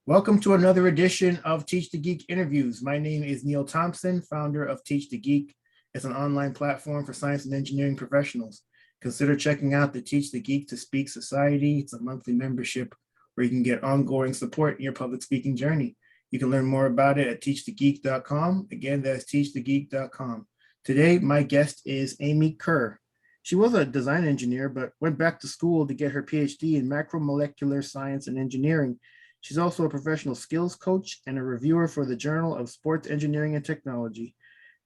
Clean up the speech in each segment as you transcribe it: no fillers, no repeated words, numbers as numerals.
Welcome to another edition of Teach the Geek interviews. My name is Neil Thompson, founder of Teach the Geek. It's an online platform for science and engineering professionals. Consider checking out the Teach the Geek to Speak Society. It's a monthly membership where you can get ongoing support in your public speaking journey. You can learn more about it at teachthegeek.com. Again, that's teachthegeek.com. Today, my guest is Amy Kurr. She was a design engineer, but went back to school to get her PhD in Macromolecular Science and Engineering. She's also a professional skills coach and a reviewer for the Journal of Sports Engineering and Technology.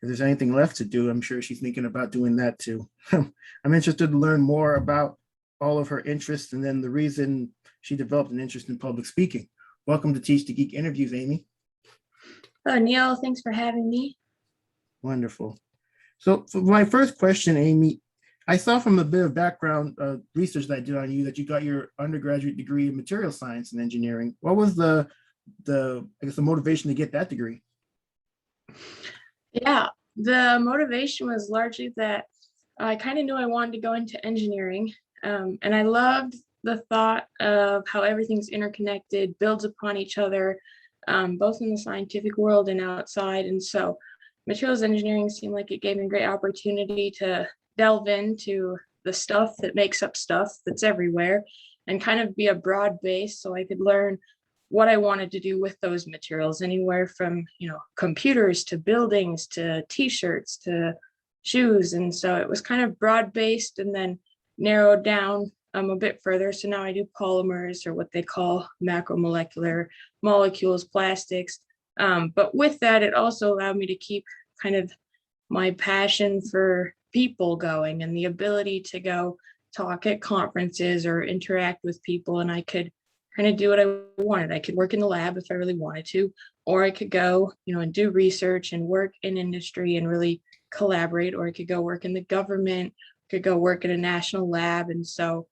If there's anything left to do, I'm sure she's thinking about doing that too. I'm interested to learn more about all of her interests and then the reason she developed an interest in public speaking. Welcome to Teach the Geek interviews, Amy. Oh, Neil, thanks for having me. Wonderful. So for my first question, Amy, I saw from a bit of background research that I did on you that you got your undergraduate degree in material science and engineering. What was the motivation to get that degree? Yeah, the motivation was largely that I kind of knew I wanted to go into engineering, and I loved the thought of how everything's interconnected, builds upon each other, both in the scientific world and outside. And so materials engineering seemed like it gave me a great opportunity to delve into the stuff that makes up stuff that's everywhere and kind of be a broad base so I could learn what I wanted to do with those materials, anywhere from, computers to buildings to t-shirts to shoes. And so it was kind of broad based and then narrowed down a bit further. So now I do polymers, or what they call macromolecular molecules, plastics. But with that, it also allowed me to keep kind of my passion for people going and the ability to go talk at conferences or interact with people. And I could kind of do what I wanted. I could work in the lab if I really wanted to, or I could go, and do research and work in industry and really collaborate, or I could go work in the government, could go work in a national lab. And so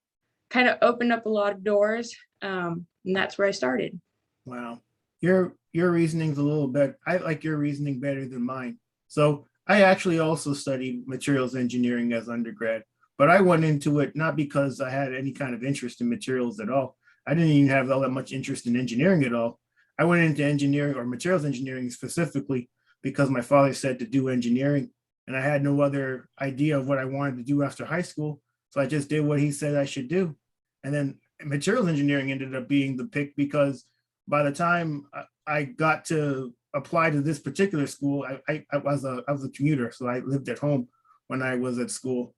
kind of opened up a lot of doors. And that's where I started. Wow. Your reasoning's a little bit, I like your reasoning better than mine. So I actually also studied materials engineering as undergrad, but I went into it not because I had any kind of interest in materials at all. I didn't even have all that much interest in engineering at all. I went into engineering, or materials engineering specifically, because my father said to do engineering, and I had no other idea of what I wanted to do after high school. So I just did what he said I should do. And then materials engineering ended up being the pick because by the time I got to apply to this particular school, I was a commuter, so I lived at home when I was at school.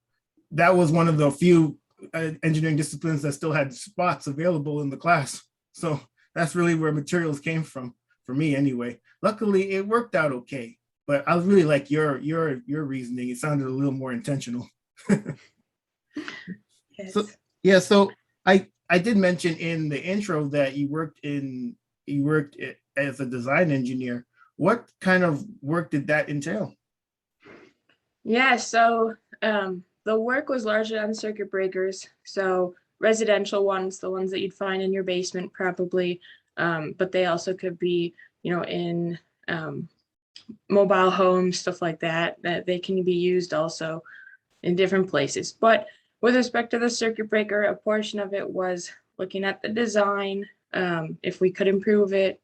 That was one of the few engineering disciplines that still had spots available in the class. So that's really where materials came from, for me anyway. Luckily, it worked out okay, but I really like your reasoning. It sounded a little more intentional. Yes. So yeah, so I did mention in the intro that you worked as a design engineer. What kind of work did that entail? Yeah, so the work was largely on circuit breakers. So residential ones, the ones that you'd find in your basement probably, but they also could be, in mobile homes, stuff like that they can be used also in different places. But with respect to the circuit breaker, a portion of it was looking at the design, if we could improve it,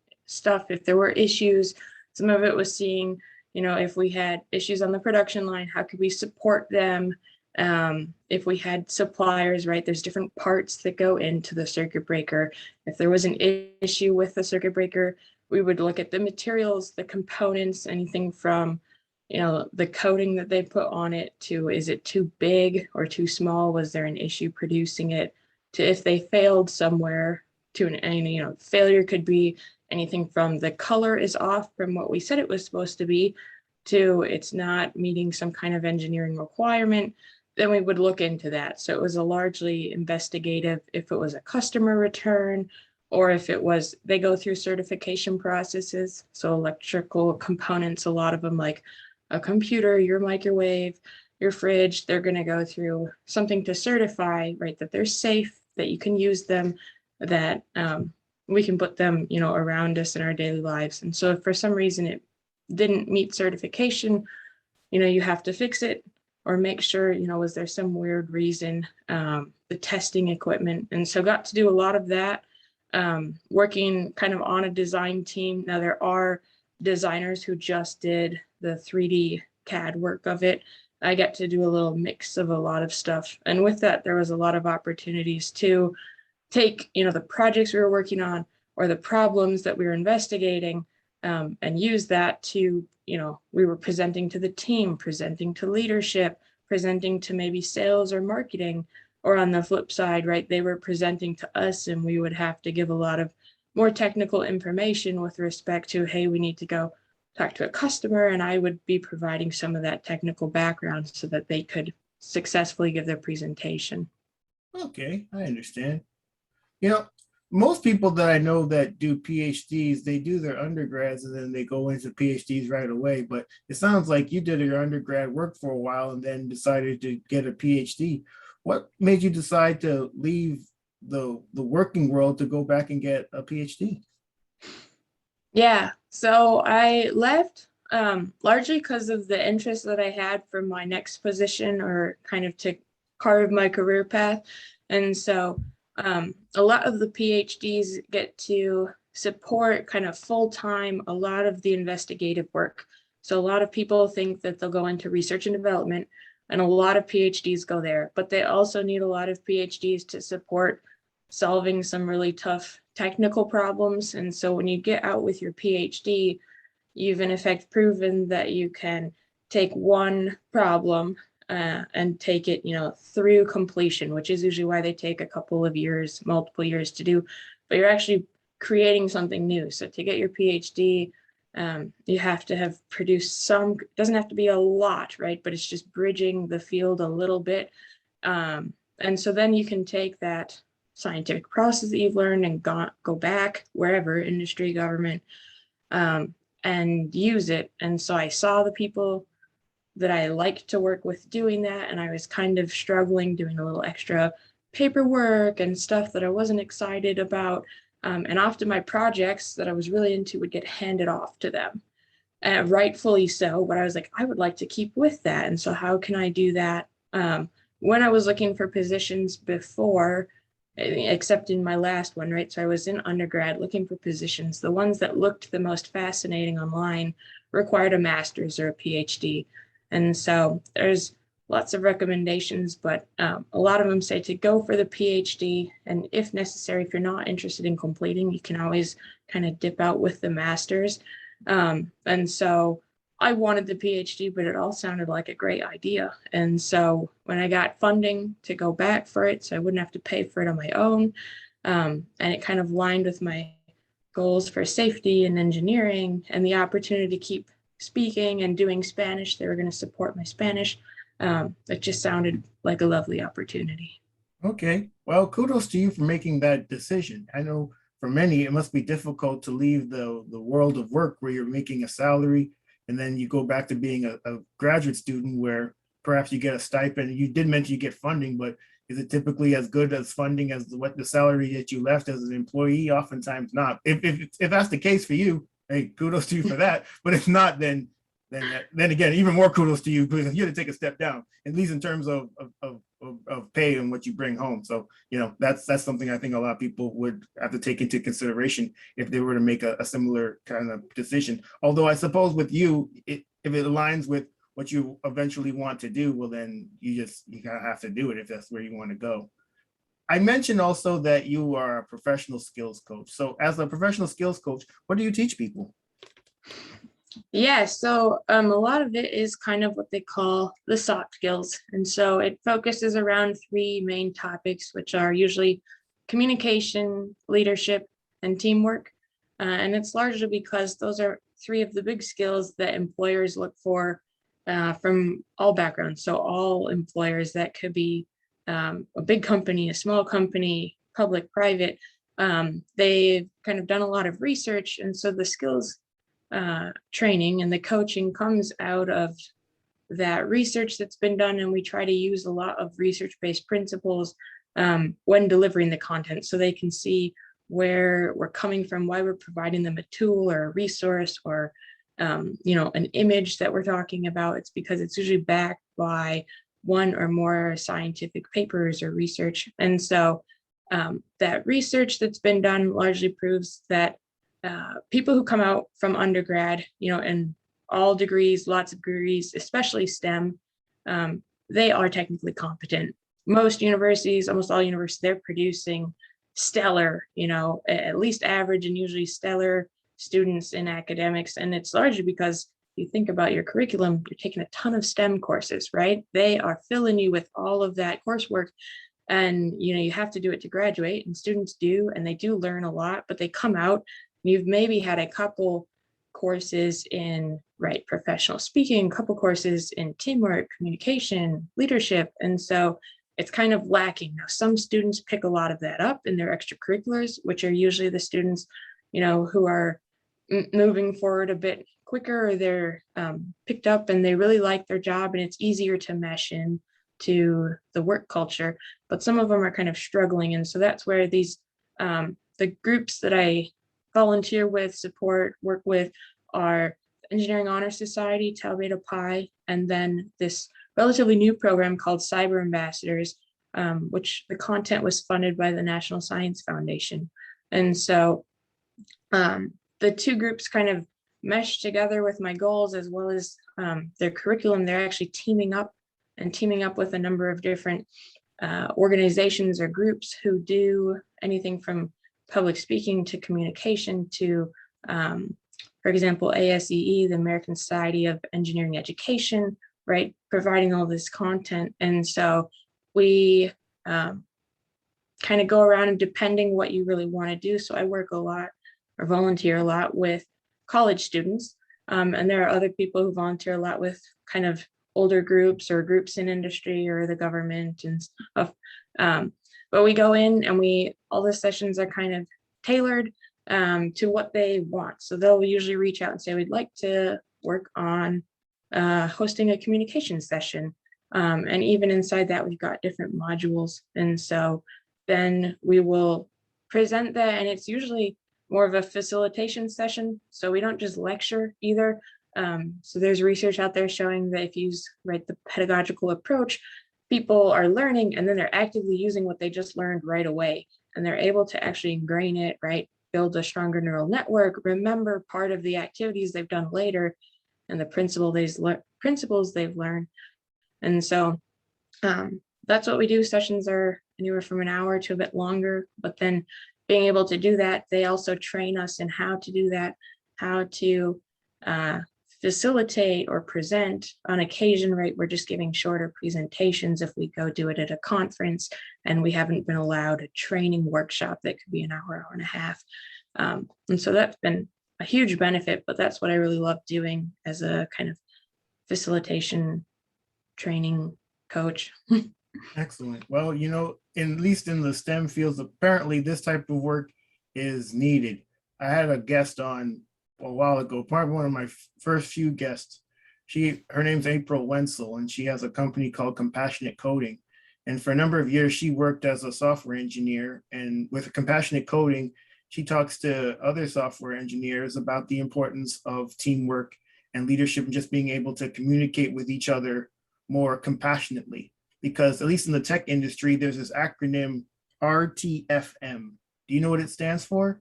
if there were issues. Some of it was seeing, if we had issues on the production line, how could we support them? If we had suppliers, right, there's different parts that go into the circuit breaker. If there was an issue with the circuit breaker, we would look at the materials, the components, anything from, the coating that they put on it to, is it too big or too small? Was there an issue producing it? To if they failed somewhere, to failure could be anything from the color is off from what we said it was supposed to be, to it's not meeting some kind of engineering requirement. Then we would look into that. So it was a largely investigative, if it was a customer return, or if it was, they go through certification processes. So electrical components, a lot of them, like a computer, your microwave, your fridge, they're going to go through something to certify, right, that they're safe, that you can use them, that we can put them, around us in our daily lives. And so if for some reason it didn't meet certification, you have to fix it or make sure, was there some weird reason, the testing equipment. And so got to do a lot of that. working kind of on a design team. Now there are designers who just did the 3D CAD work of it. I get to do a little mix of a lot of stuff. And with that, there was a lot of opportunities to take, the projects we were working on or the problems that we were investigating, and use that to, we were presenting to the team, presenting to leadership, presenting to maybe sales or marketing, or on the flip side, right, they were presenting to us and we would have to give a lot of more technical information with respect to, hey, we need to go talk to a customer, and I would be providing some of that technical background so that they could successfully give their presentation. Okay, I understand. You know, most people that I know that do PhDs, they do their undergrads and then they go into PhDs right away. But it sounds like you did your undergrad work for a while and then decided to get a PhD. What made you decide to leave the working world to go back and get a PhD? Yeah, so I left largely because of the interest that I had for my next position, or kind of to carve my career path. And so a lot of the PhDs get to support kind of full-time a lot of the investigative work. So a lot of people think that they'll go into research and development, and a lot of PhDs go there, but they also need a lot of PhDs to support solving some really tough technical problems. And so when you get out with your PhD, you've in effect proven that you can take one problem and take it, through completion, which is usually why they take a couple of years, multiple years to do, but you're actually creating something new. So to get your PhD, you have to have produced some, doesn't have to be a lot, right? But it's just bridging the field a little bit. And so then you can take that scientific process that you've learned and go back wherever, industry, government, and use it. And so I saw the people that I liked to work with doing that, and I was kind of struggling doing a little extra paperwork and stuff that I wasn't excited about. And often my projects that I was really into would get handed off to them, and rightfully so. But I was like, I would like to keep with that. And so how can I do that? When I was looking for positions before, except in my last one, right? So I was in undergrad looking for positions. The ones that looked the most fascinating online required a master's or a PhD. And so there's lots of recommendations, but a lot of them say to go for the PhD. And if necessary, if you're not interested in completing, you can always kind of dip out with the master's. And so I wanted the PhD, but it all sounded like a great idea. And so when I got funding to go back for it, so I wouldn't have to pay for it on my own, and it kind of aligned with my goals for safety and engineering and the opportunity to keep speaking and doing Spanish. They were going to support my Spanish. It just sounded like a lovely opportunity. Okay, well, kudos to you for making that decision. I know for many, it must be difficult to leave the world of work where you're making a salary and then you go back to being a graduate student where perhaps you get a stipend. You did mention you get funding, but is it typically as good as funding as what the salary that you left as an employee? Oftentimes not. If that's the case for you, hey, kudos to you for that. But if not, then again, even more kudos to you because you had to take a step down, at least in terms of pay and what you bring home. So, that's something I think a lot of people would have to take into consideration if they were to make a similar kind of decision. Although I suppose with you, if it aligns with what you eventually want to do, well, then you kind of have to do it if that's where you want to go. I mentioned also that you are a professional skills coach. So as a professional skills coach, what do you teach people? Yeah, so a lot of it is kind of what they call the soft skills. And so it focuses around three main topics, which are usually communication, leadership, and teamwork. And it's largely because those are three of the big skills that employers look for from all backgrounds. So all employers, that could be a big company, a small company, public, private. They've kind of done a lot of research. And so the skills training and the coaching comes out of that research that's been done, and we try to use a lot of research-based principles when delivering the content so they can see where we're coming from, why we're providing them a tool or a resource or an image that we're talking about. It's because it's usually backed by one or more scientific papers or research. And so that research that's been done largely proves that people who come out from undergrad, in all degrees, lots of degrees, especially STEM, they are technically competent. Most universities, almost all universities, they're producing stellar, at least average and usually stellar students in academics. And it's largely because you think about your curriculum, you're taking a ton of STEM courses, right? They are filling you with all of that coursework. And, you have to do it to graduate, and students do, and they do learn a lot, but they come out, you've maybe had a couple courses in professional speaking, a couple courses in teamwork, communication, leadership. And so it's kind of lacking. Now, some students pick a lot of that up in their extracurriculars, which are usually the students, who are moving forward a bit quicker, or they're picked up and they really like their job and it's easier to mesh in to the work culture, but some of them are kind of struggling. And so that's where these, the groups that I volunteer with, support, work with are Engineering Honor Society, Tau Beta Pi, and then this relatively new program called Cyber Ambassadors, which the content was funded by the National Science Foundation. And so the two groups kind of mesh together with my goals as well as their curriculum. They're actually teaming up with a number of different organizations or groups who do anything from public speaking to communication to, for example, ASEE, the American Society of Engineering Education, right, providing all this content. And so we kind of go around, and depending what you really want to do. So I work a lot or volunteer a lot with college students, and there are other people who volunteer a lot with kind of older groups or groups in industry or the government and stuff. But we go in and all the sessions are kind of tailored to what they want. So they'll usually reach out and say, we'd like to work on hosting a communication session. And even inside that, we've got different modules. And so then we will present that, and it's usually more of a facilitation session. So we don't just lecture either. So there's research out there showing that if you use the pedagogical approach, people are learning and then they're actively using what they just learned right away. And they're able to actually ingrain it, build a stronger neural network, remember part of the activities they've done later and the principles they've learned. And so that's what we do. Sessions are anywhere from an hour to a bit longer, but then being able to do that, they also train us in how to do that, how to facilitate or present. On occasion, we're just giving shorter presentations if we go do it at a conference and we haven't been allowed a training workshop that could be an hour, hour and a half. And so that's been a huge benefit, but that's what I really love doing as a kind of facilitation training coach. Excellent. Well, at least in the STEM fields, apparently this type of work is needed. I had a guest on a while ago, probably one of my first few guests. Her name's April Wenzel, and she has a company called Compassionate Coding. And for a number of years, she worked as a software engineer. And with Compassionate Coding, she talks to other software engineers about the importance of teamwork and leadership and just being able to communicate with each other more compassionately. Because at least in the tech industry, there's this acronym RTFM. Do you know what it stands for?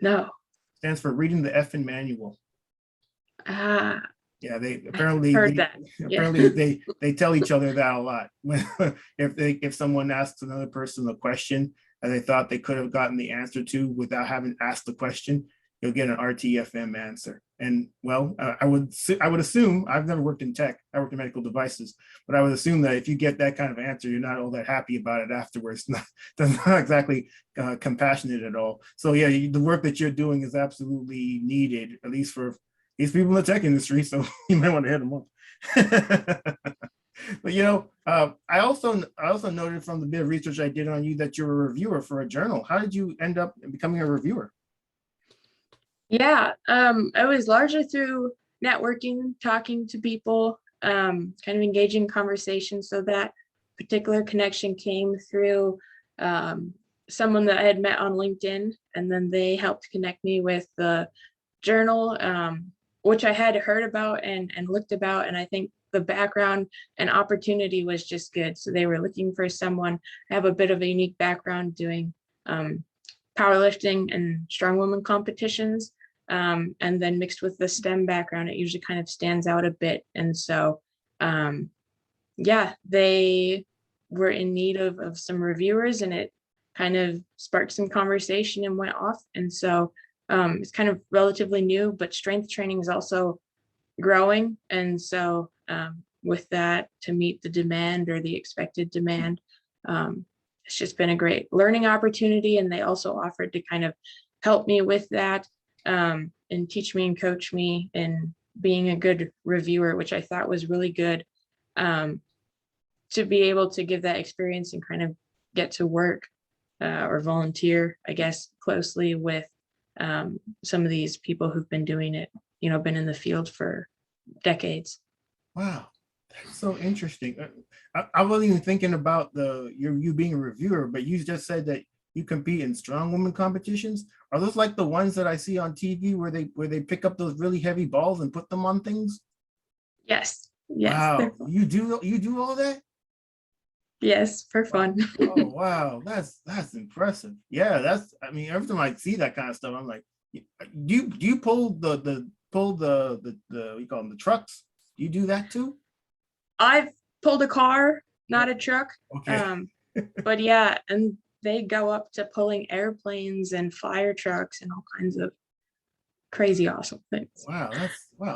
No. It stands for reading the effing manual. Yeah, they apparently heard that. Apparently they tell each other that a lot. If someone asks another person a question that they thought they could have gotten the answer to without having asked the question, you'll get an RTFM answer. And well, I would assume, I've never worked in tech, I worked in medical devices, but I would assume that if you get that kind of answer, you're not all that happy about it afterwards. That's not exactly compassionate at all. So yeah, the work that you're doing is absolutely needed, at least for these people in the tech industry. So you might want to hit them up. But I also noted from the bit of research I did on you that you're a reviewer for a journal. How did you end up becoming a reviewer? Yeah, I was largely through networking, talking to people, kind of engaging conversation. So that particular connection came through someone that I had met on LinkedIn, and then they helped connect me with the journal, which I had heard about and looked about. And I think the background and opportunity was just good. So they were looking for someone. I have a bit of a unique background doing powerlifting and strong woman competitions. And then mixed with the STEM background, it usually kind of stands out a bit. And so, yeah, they were in need of some reviewers, and it kind of sparked some conversation and went off. And so it's kind of relatively new, but strength training is also growing. And so with that, to meet the demand or the expected demand, it's just been a great learning opportunity. And they also offered to kind of help me with that and teach me and coach me in being a good reviewer, which I thought was really good, to be able to give that experience and kind of get to work or volunteer, I guess, closely with some of these people who've been doing it, been in the field for decades. Wow, that's so interesting. I wasn't even thinking about you being a reviewer, but you just said that you compete in strong woman competitions. Are those like the ones that I see on TV where they pick up those really heavy balls and put them on things? Yes. Wow, you do all that? Yes, for fun. Oh wow, that's impressive. Yeah, I mean, every time I see that kind of stuff, I'm like, do you pull the what you call them, the trucks? Do you do that too? I've pulled a car, not a truck. Okay. But yeah, and they go up to pulling airplanes and fire trucks and all kinds of crazy awesome things. Wow,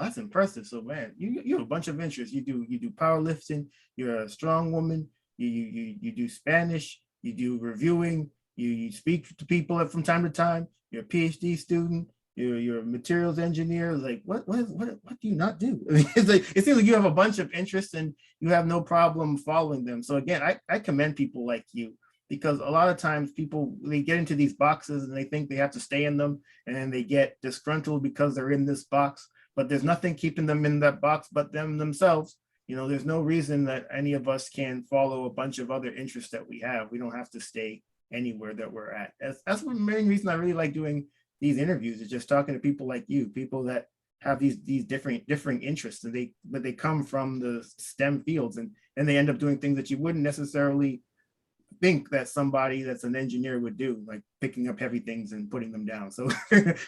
that's impressive. So man, you have a bunch of interests. You do powerlifting, you're a strong woman, you do Spanish, you do reviewing, you speak to people from time to time, you're a PhD student, you're a materials engineer. Like what do you not do? I mean, it's like it seems like you have a bunch of interests and you have no problem following them. So again, I commend people like you, because a lot of times people, they get into these boxes and they think they have to stay in them, and then they get disgruntled because they're in this box, but there's nothing keeping them in that box but them themselves. There's no reason that any of us can follow a bunch of other interests that we have. We don't have to stay anywhere that we're at. That's the main reason I really like doing these interviews, is just talking to people like you, people that have these differing interests, and they come from the STEM fields, and they end up doing things that you wouldn't necessarily think that somebody that's an engineer would do, like picking up heavy things and putting them down. So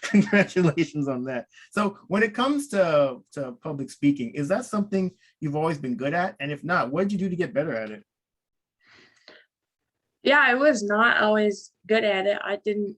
congratulations on that. So when it comes to public speaking, is that something you've always been good at? And if not, what did you do to get better at it? Yeah, I was not always good at it. I didn't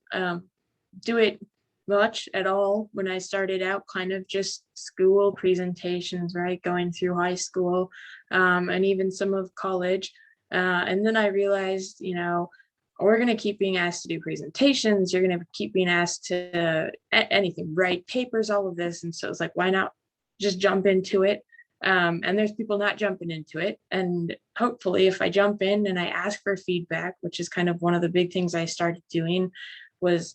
do it much at all when I started out, kind of just school presentations, right? Going through high school and even some of college. And then I realized, we're going to keep being asked to do presentations. You're going to keep being asked to anything, write papers, all of this. And so it's like, why not just jump into it? And there's people not jumping into it. And hopefully if I jump in and I ask for feedback, which is kind of one of the big things I started doing, was,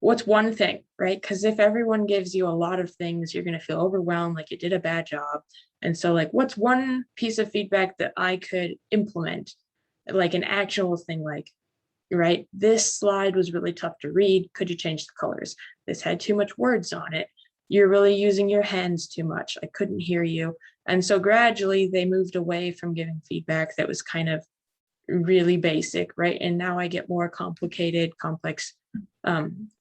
what's one thing, right? Because if everyone gives you a lot of things, you're going to feel overwhelmed, like you did a bad job. And so like, what's one piece of feedback that I could implement, like an actual thing, like, right, this slide was really tough to read. Could you change the colors? This had too much words on it. You're really using your hands too much. I couldn't hear you. And so gradually they moved away from giving feedback that was kind of really basic, right? And now I get more complicated, complex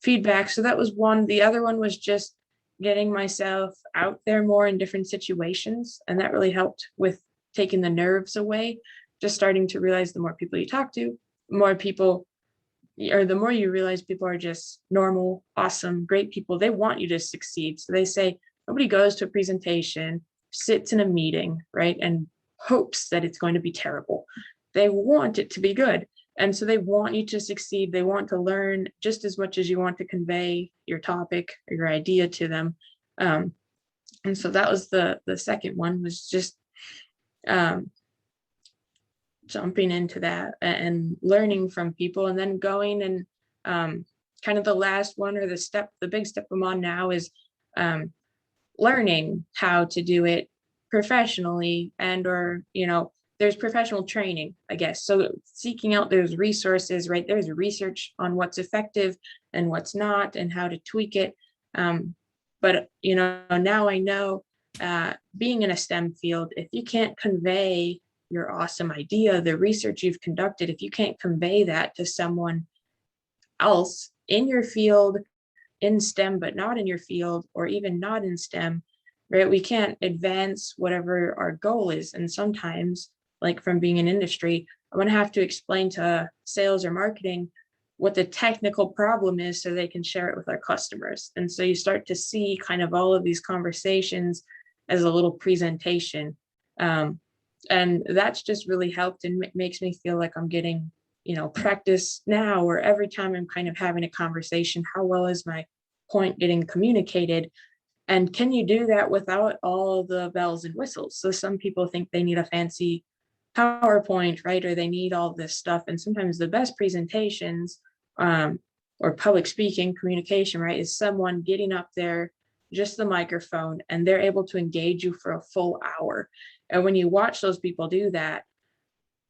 feedback. So that was one. The other one was just getting myself out there more in different situations. And that really helped with taking the nerves away, just starting to realize the more people you talk to, more people, or the more you realize people are just normal, awesome, great people. They want you to succeed. So they say nobody goes to a presentation, sits in a meeting, right, and hopes that it's going to be terrible. They want it to be good. And so they want you to succeed. They want to learn just as much as you want to convey your topic or your idea to them. And so that was the second one, was just jumping into that and learning from people, and then going and kind of the last one, or the big step I'm on now, is learning how to do it professionally, and or there's professional training, I guess. So seeking out those resources, right? There's research on what's effective and what's not and how to tweak it. But now I know being in a STEM field, if you can't convey your awesome idea, the research you've conducted, if you can't convey that to someone else in your field, in STEM, but not in your field, or even not in STEM, right? We can't advance whatever our goal is. And sometimes, like from being in industry, I'm going to have to explain to sales or marketing what the technical problem is so they can share it with our customers. And so you start to see kind of all of these conversations as a little presentation. And that's just really helped and makes me feel like I'm getting, practice now, or every time I'm kind of having a conversation, how well is my point getting communicated? And can you do that without all the bells and whistles? So some people think they need a fancy PowerPoint, right? Or they need all this stuff. And sometimes the best presentations, or public speaking, communication, right, is someone getting up there, just the microphone, and they're able to engage you for a full hour. And when you watch those people do that,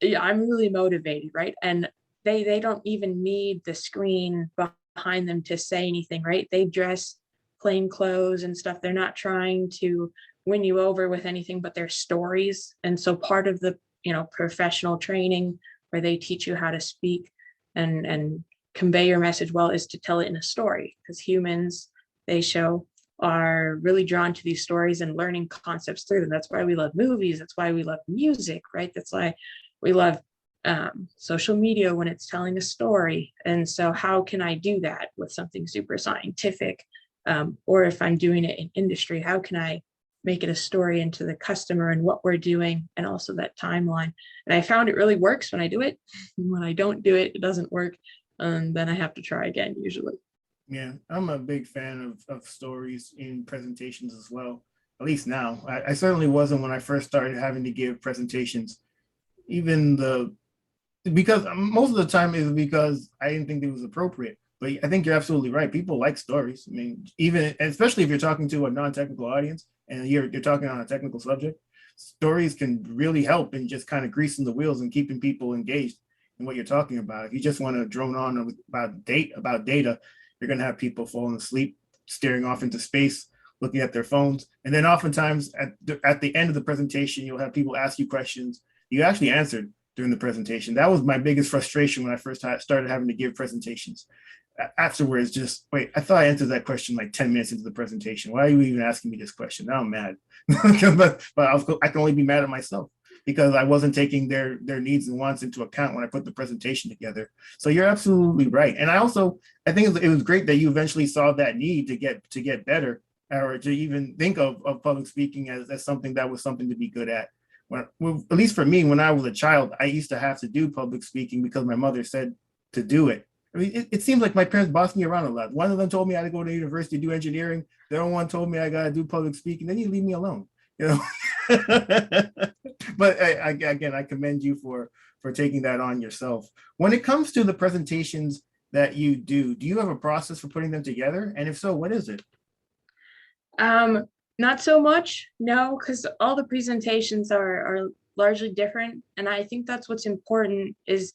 I'm really motivated, right? And they don't even need the screen behind them to say anything, right? They dress plain clothes and stuff. They're not trying to win you over with anything but their stories. And so part of the professional training where they teach you how to speak and convey your message well is to tell it in a story, because humans, they show, are really drawn to these stories and learning concepts through them. That's why we love movies. That's why we love music, right? That's why we love social media when it's telling a story. And so how can I do that with something super scientific? Or if I'm doing it in industry, how can I make it a story into the customer and what we're doing, and also that timeline? And I found it really works when I do it. When I don't do it, it doesn't work. And then I have to try again usually. Yeah, I'm a big fan of stories in presentations as well, at least now. I certainly wasn't when I first started having to give presentations. Because most of the time it was because I didn't think it was appropriate. But I think you're absolutely right. People like stories. I mean, even especially if you're talking to a non-technical audience and you're talking on a technical subject, stories can really help in just kind of greasing the wheels and keeping people engaged in what you're talking about. If you just want to drone on about data, you're going to have people falling asleep, staring off into space, looking at their phones. And then oftentimes at the end of the presentation, you'll have people ask you questions you actually answered during the presentation. That was my biggest frustration when I first started having to give presentations. Afterwards, just wait, I thought I answered that question like 10 minutes into the presentation. Why are you even asking me this question? Now I'm mad. but I can only be mad at myself because I wasn't taking their needs and wants into account when I put the presentation together. So you're absolutely right. And I think it was great that you eventually saw that need to get better, or to even think of public speaking as something that was something to be good at. Well, at least for me, when I was a child, I used to have to do public speaking because my mother said to do it. I mean, it seems like my parents bossed me around a lot. One of them told me I had to go to university to do engineering. The other one told me I got to do public speaking. Then you leave me alone, But again, I commend you for taking that on yourself. When it comes to the presentations that you do you have a process for putting them together? And if so, what is it? Not so much, no, because all the presentations are largely different. And I think that's what's important is,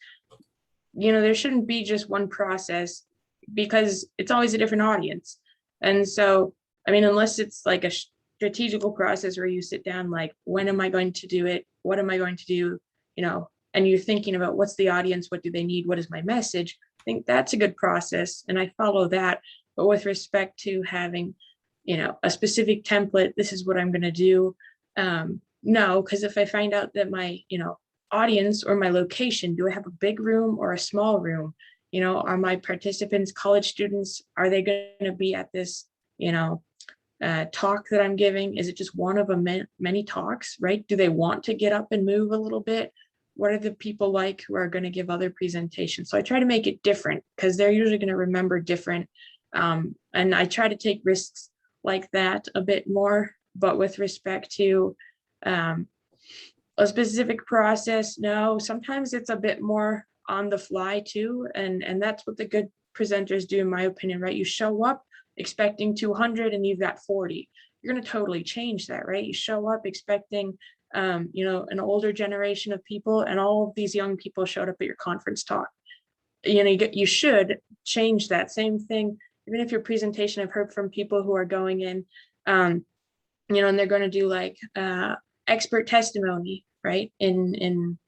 there shouldn't be just one process, because it's always a different audience. And so, I mean, unless it's like a strategical process where you sit down, like, when am I going to do it? What am I going to do? And you're thinking about what's the audience? What do they need? What is my message? I think that's a good process. And I follow that. But with respect to having, a specific template, this is what I'm going to do. No, because if I find out that my, audience or my location, do I have a big room or a small room? Are my participants college students? Are they going to be at this, talk that I'm giving? Is it just one of many talks, right? Do they want to get up and move a little bit? What are the people like who are going to give other presentations? So I try to make it different because they're usually going to remember different. And I try to take risks like that a bit more. But with respect to a specific process, no, sometimes it's a bit more on the fly too. And that's what the good presenters do, in my opinion, right? You show up expecting 200 and you've got 40. You're going to totally change that, right? You show up expecting, an older generation of people, and all of these young people showed up at your conference talk. You should change that. Same thing, even if your presentation, I've heard from people who are going in, and they're going to do like expert testimony, right, in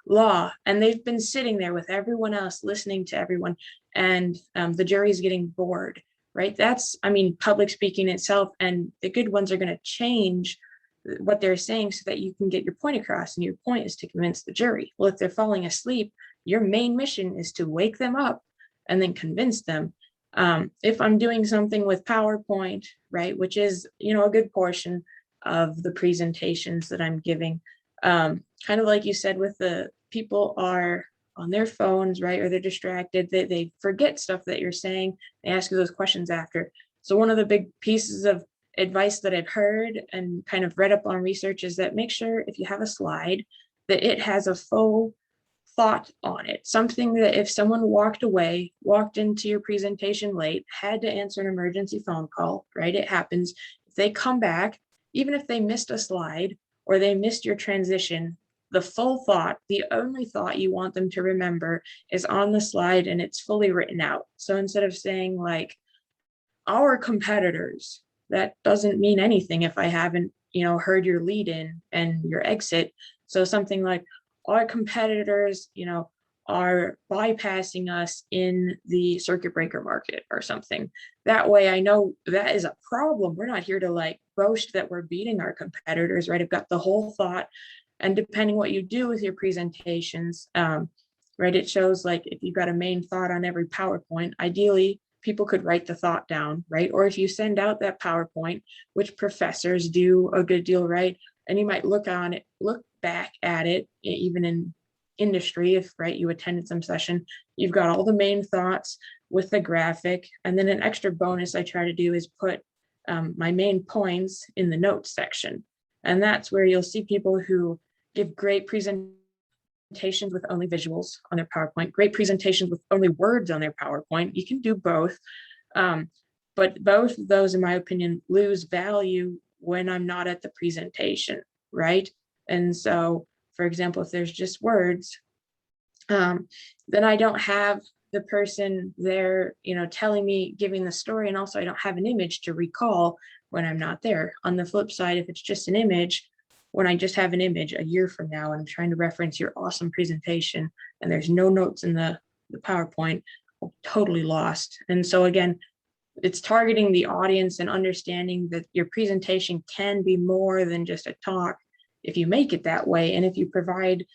law, and they've been sitting there with everyone else listening to everyone, and the jury's getting bored, right? That's, I mean, public speaking itself, and the good ones are going to change what they're saying so that you can get your point across, and your point is to convince the jury. Well, if they're falling asleep, your main mission is to wake them up and then convince them. If I'm doing something with PowerPoint, right, which is, a good portion of the presentations that I'm giving, kind of like you said, with the people are on their phones, right, or they're distracted, they forget stuff that you're saying, they ask you those questions after. So one of the big pieces of advice that I've heard and kind of read up on research is that make sure if you have a slide that it has a full thought on it, something that if someone walked away, walked into your presentation late, had to answer an emergency phone call, right, it happens, if they come back, even if they missed a slide or they missed your transition, the full thought, the only thought you want them to remember is on the slide and it's fully written out. So instead of saying like our competitors, that doesn't mean anything if I haven't, heard your lead in and your exit. So something like our competitors, are bypassing us in the circuit breaker market or something. That way I know that is a problem. We're not here to like boast that we're beating our competitors, right? I've got the whole thought. And depending what you do with your presentations, right, it shows like if you've got a main thought on every PowerPoint, ideally people could write the thought down, right? Or if you send out that PowerPoint, which professors do a good deal, right? And you might look back at it, even in industry, if, right, you attended some session, you've got all the main thoughts with the graphic. And then an extra bonus I try to do is put my main points in the notes section. And that's where you'll see people who give great presentations with only visuals on their PowerPoint, great presentations with only words on their PowerPoint. You can do both. But both of those, in my opinion, lose value when I'm not at the presentation, right? And so, for example, if there's just words, then I don't have the person there, telling me, giving the story, and also I don't have an image to recall when I'm not there. On the flip side, if it's just an image, when I just have an image a year from now and I'm trying to reference your awesome presentation and there's no notes in the PowerPoint, I'm totally lost. And so again, it's targeting the audience and understanding that your presentation can be more than just a talk if you make it that way. And if you provide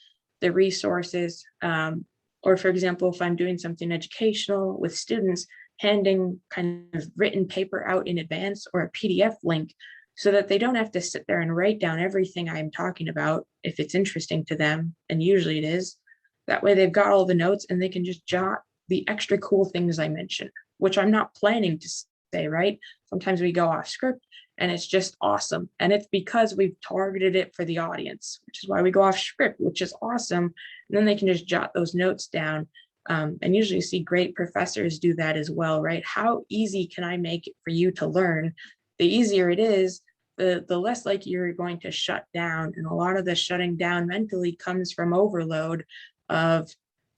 the resources, or for example, if I'm doing something educational with students, handing kind of written paper out in advance or a PDF link so that they don't have to sit there and write down everything I'm talking about if it's interesting to them, and usually it is. That way they've got all the notes and they can just jot the extra cool things I mentioned, which I'm not planning to say, right? Sometimes we go off script and it's just awesome. And it's because we've targeted it for the audience, which is why we go off script, which is awesome. And then they can just jot those notes down. And usually you see great professors do that as well, right? How easy can I make it for you to learn? The easier it is, the less likely you're going to shut down. And a lot of the shutting down mentally comes from overload of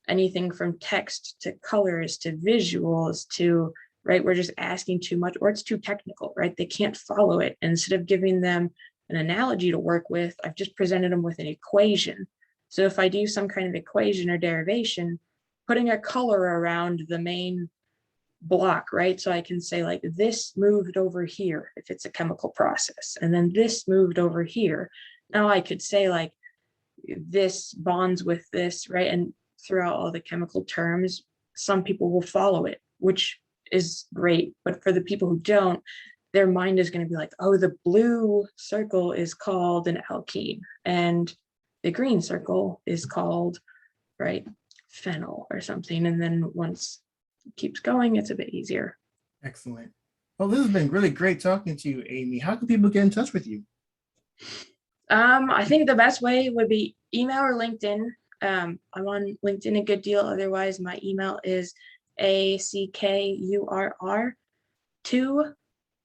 anything from text to colors to visuals to, right, we're just asking too much, or it's too technical, right? They can't follow it. And instead of giving them an analogy to work with, I've just presented them with an equation. So if I do some kind of equation or derivation, putting a color around the main block, right? So I can say like this moved over here if it's a chemical process, and then this moved over here. Now I could say like this bonds with this, right? And throughout all the chemical terms, some people will follow it, which is great. But for the people who don't, their mind is going to be like, oh, the blue circle is called an alkene and the green circle is called, right, phenyl or something. And then once it keeps going, it's a bit easier. Excellent. Well, this has been really great talking to you, Amy. How can people get in touch with you? I think the best way would be email or LinkedIn. I'm on LinkedIn a good deal. Otherwise, my email is ackurr2,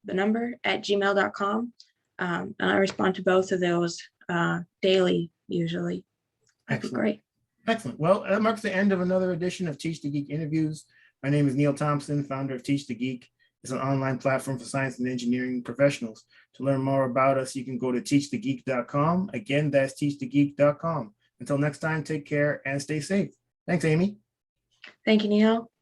the number, @gmail.com. And I respond to both of those daily, usually. That'd be great. Excellent. Well, that marks the end of another edition of Teach the Geek interviews. My name is Neil Thompson, founder of Teach the Geek. is an online platform for science and engineering professionals. To learn more about us, you can go to teachthegeek.com. Again, that's teachthegeek.com. Until next time, take care and stay safe. Thanks, Amy. Thank you, Neil.